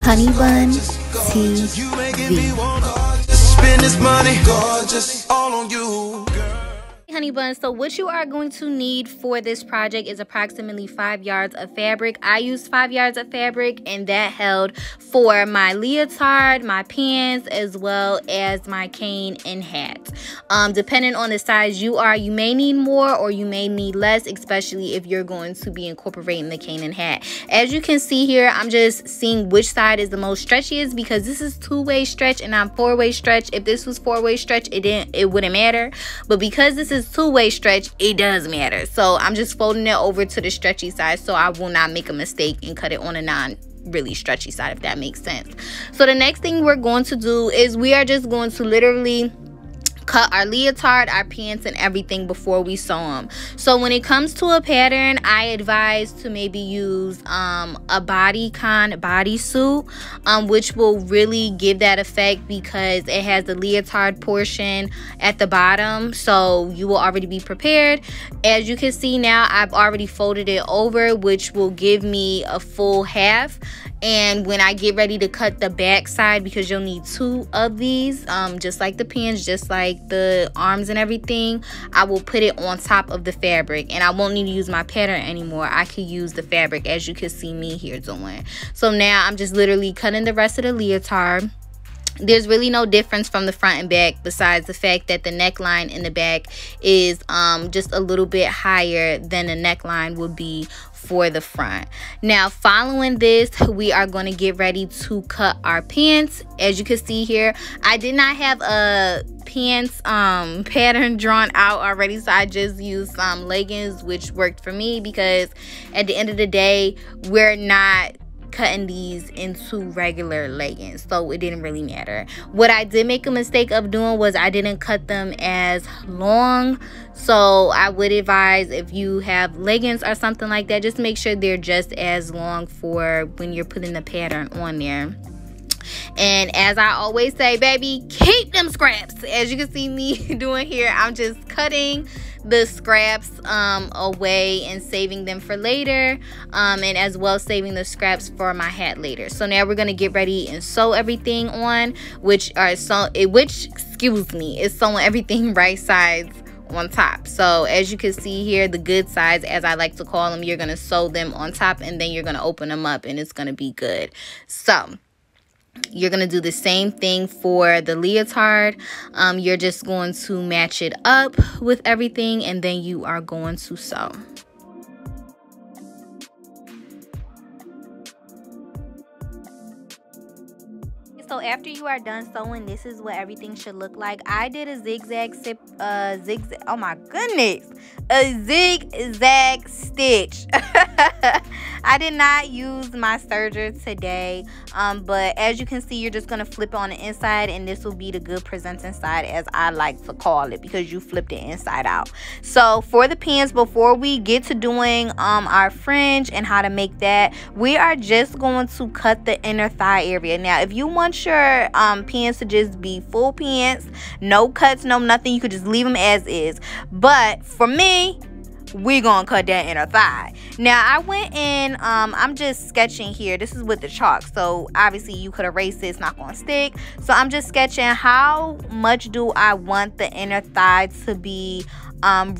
HoneyBuns TV. Spend this money, gorgeous, all on you, girl. HoneyBuns, so what you are going to need for this project is approximately 5 yards of fabric. I used 5 yards of fabric, and that held for my leotard, my pants, as well as my cane and hat. Depending on the size you are, you may need more or you may need less, especially if you're going to be incorporating the cane and hat. As you can see here, I'm just seeing which side is the most stretchiest because this is two-way stretch and I'm four-way stretch. If this was four-way stretch, it wouldn't matter, but because this is two-way stretch, it does matter. So I'm just folding it over to the stretchy side so I will not make a mistake and cut it on a non-really stretchy side, if that makes sense. So the next thing we're going to do is we are just going to literally cut our leotard, our pants, and everything before we sew them. So when it comes to a pattern, I advise to maybe use a bodysuit, which will really give that effect because it has the leotard portion at the bottom, so you will already be prepared. As you can see now, I've already folded it over, which will give me a full half. And when I get ready to cut the back side, because you'll need two of these, just like the pants, just like the arms and everything, I will put it on top of the fabric, and I won't need to use my pattern anymore. I could use the fabric, as you can see me here doing. So now I'm just literally cutting the rest of the leotard. There's really no difference from the front and back besides the fact that the neckline in the back is just a little bit higher than the neckline would be for the front. Now following this, we are going to get ready to cut our pants. As you can see here, I did not have a pants pattern drawn out already, so I just used some leggings, which worked for me because at the end of the day, we're not cutting these into regular leggings, so it didn't really matter. What I did make a mistake of doing was I didn't cut them as long, so I would advise if you have leggings or something like that, just make sure they're just as long for when you're putting the pattern on there. And as I always say, baby, keep them scraps. As you can see me doing here, I'm just cutting the scraps away and saving them for later, and as well saving the scraps for my hat later. So now we're gonna get ready and sew everything on, which is sewing everything right sides on top. So as you can see here, the good sides, as I like to call them, you're gonna sew them on top, and then you're gonna open them up and it's gonna be good. So you're going to do the same thing for the leotard. You're just going to match it up with everything, and then you are going to sew. So after you are done sewing, this is what everything should look like. I did a zigzag stitch. I did not use my serger today, but as you can see, you're just gonna flip it on the inside, and this will be the good presenting side, as I like to call it, because you flipped it inside out. So for the pants, before we get to doing our fringe and how to make that, we are just going to cut the inner thigh area. Now if you want your pants to just be full pants, no cuts, no nothing, you could just leave them as is, but for me, we're gonna cut that inner thigh. Now I went in, I'm just sketching here. This is with the chalk, so obviously you could erase it, it's not gonna stick. So I'm just sketching how much do I want the inner thigh to be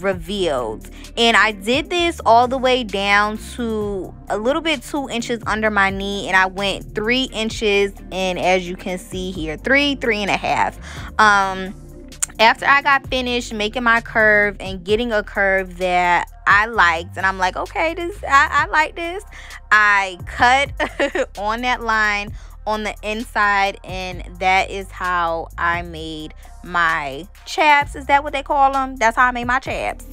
revealed, and I did this all the way down to a little bit 2 inches under my knee, and I went 3 inches, and as you can see here, 3.5. After I got finished making my curve and getting a curve that I liked, and I'm like, okay, I like this, I cut on that line on the inside, and that is how I made my chaps. Is that what they call them? That's how I made my chaps.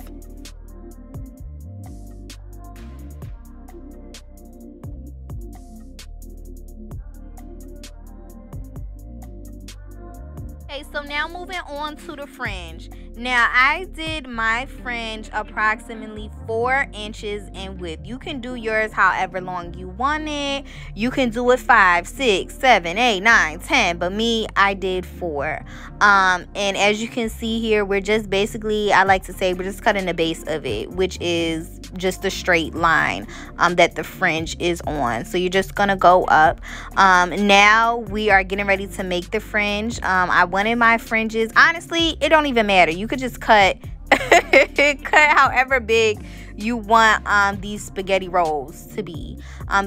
Okay, so now moving on to the fringe. Now I did my fringe approximately 4 inches in width. You can do yours however long you want it. You can do it 5, 6, 7, 8, 9, 10, but me, I did 4. And as you can see here, we're just basically, I like to say, we're just cutting the base of it, which is just the straight line that the fringe is on. So you're just gonna go up. Now we are getting ready to make the fringe. I wanted my fringes, honestly, it don't even matter, you could just cut cut however big you want these spaghetti rolls to be,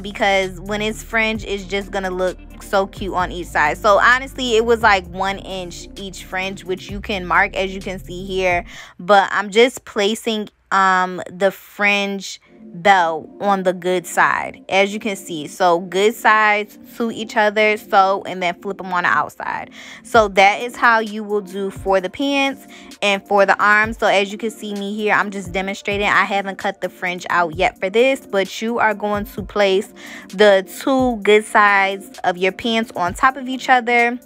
because when it's fringe, it's just gonna look so cute on each side. So honestly, it was like 1 inch each fringe, which you can mark as you can see here, but I'm just placing the fringe belt on the good side, as you can see. So good sides to each other, so, and then flip them on the outside. So that is how you will do for the pants and for the arms. So as you can see me here, I'm just demonstrating. I haven't cut the fringe out yet for this, but you are going to place the 2 good sides of your pants on top of each other,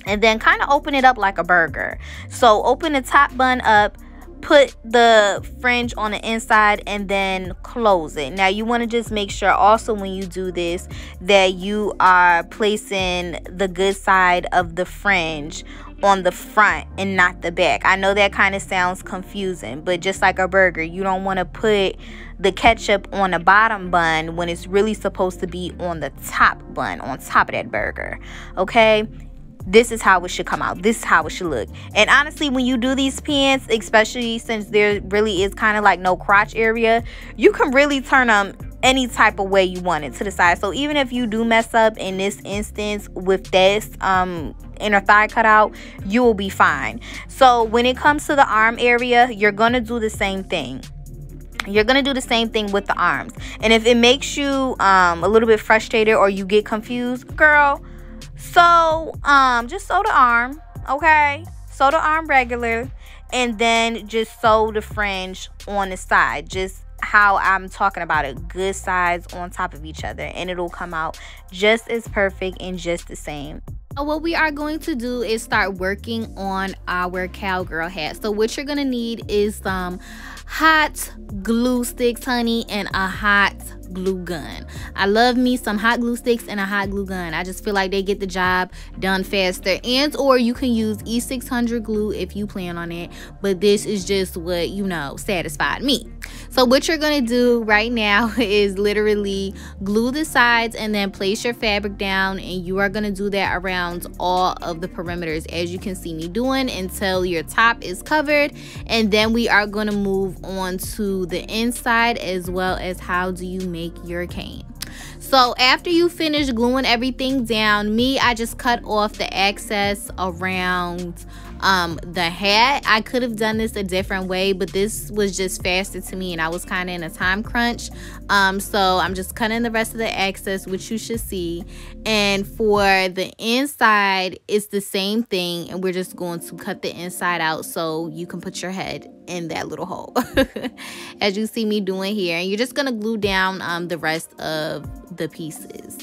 and then kind of open it up like a burger. So open the top bun up, put the fringe on the inside, and then close it. Now you want to just make sure also when you do this that you are placing the good side of the fringe on the front and not the back. I know that kind of sounds confusing, but just like a burger, you don't want to put the ketchup on the bottom bun when it's really supposed to be on the top bun, on top of that burger. Okay, this is how it should come out. This is how it should look. And honestly, when you do these pants, especially since there really is kind of like no crotch area, you can really turn them any type of way you want it to the side. So even if you do mess up in this instance with this inner thigh cutout, you will be fine. So when it comes to the arm area, you're gonna do the same thing. You're gonna do the same thing with the arms. And if it makes you a little bit frustrated or you get confused, girl, so just sew the arm, okay? Sew the arm regular, and then just sew the fringe on the side, just how I'm talking about it, good sides on top of each other, and it'll come out just as perfect and just the same. What we are going to do is start working on our cowgirl hat. So what you're gonna need is some hot glue sticks, honey, and a hot glue gun. I love me some hot glue sticks and a hot glue gun. I just feel like they get the job done faster. And or you can use E600 glue if you plan on it, but this is just what, you know, satisfied me. So what you're gonna do right now is literally glue the sides and then place your fabric down, and you are gonna do that around all of the perimeters, as you can see me doing, until your top is covered. And then we are gonna move on to the inside, as well as how do you make your cane. So after you finish gluing everything down, I just cut off the excess around the hat. I could have done this a different way, but this was just faster to me and I was kind of in a time crunch. So I'm just cutting the rest of the excess, which you should see. And for the inside, it's the same thing, and we're just going to cut the inside out so you can put your head in that little hole as you see me doing here. And you're just gonna glue down the rest of the pieces.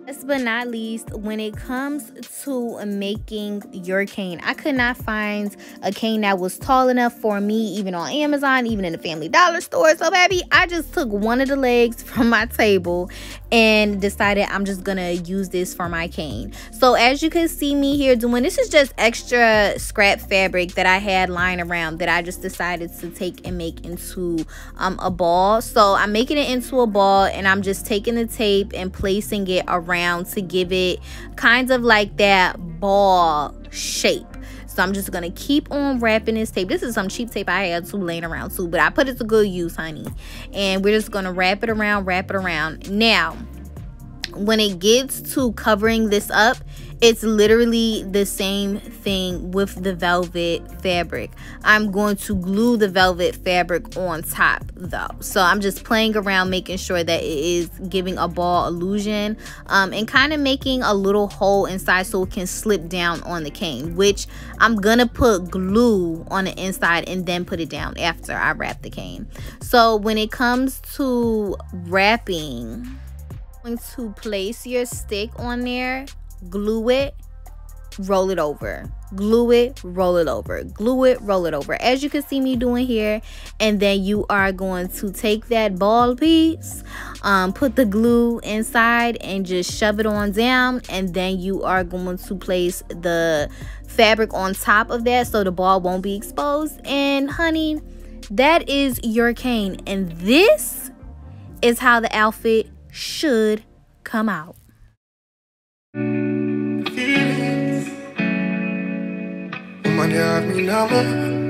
Last but not least, when it comes to making your cane, I could not find a cane that was tall enough for me, even on Amazon, even in the Family Dollar store. So baby, I just took one of the legs from my table and decided I'm just gonna use this for my cane. So as you can see me here doing, this is just extra scrap fabric that I had lying around that I just decided to take and make into a ball. So I'm making it into a ball, and I'm just taking the tape and placing it around to give it kind of like that ball shape. So I'm just gonna keep on wrapping this tape. This is some cheap tape I had too laying around too, but I put it to good use, honey. And we're just gonna wrap it around. Now, when it gets to covering this up, it's literally the same thing with the velvet fabric. I'm going to glue the velvet fabric on top though. So I'm just playing around, making sure that it is giving a ball illusion, and kind of making a little hole inside so it can slip down on the cane, which I'm gonna put glue on the inside and then put it down after I wrap the cane. So when it comes to wrapping, going to place your stick on there, glue it, roll it over, glue it, roll it over, glue it, roll it over, as you can see me doing here. And then you are going to take that ball piece, put the glue inside and just shove it on down, and then you are going to place the fabric on top of that so the ball won't be exposed. And honey, That is your cane, and this is how the outfit should come out. Woman, you have me now.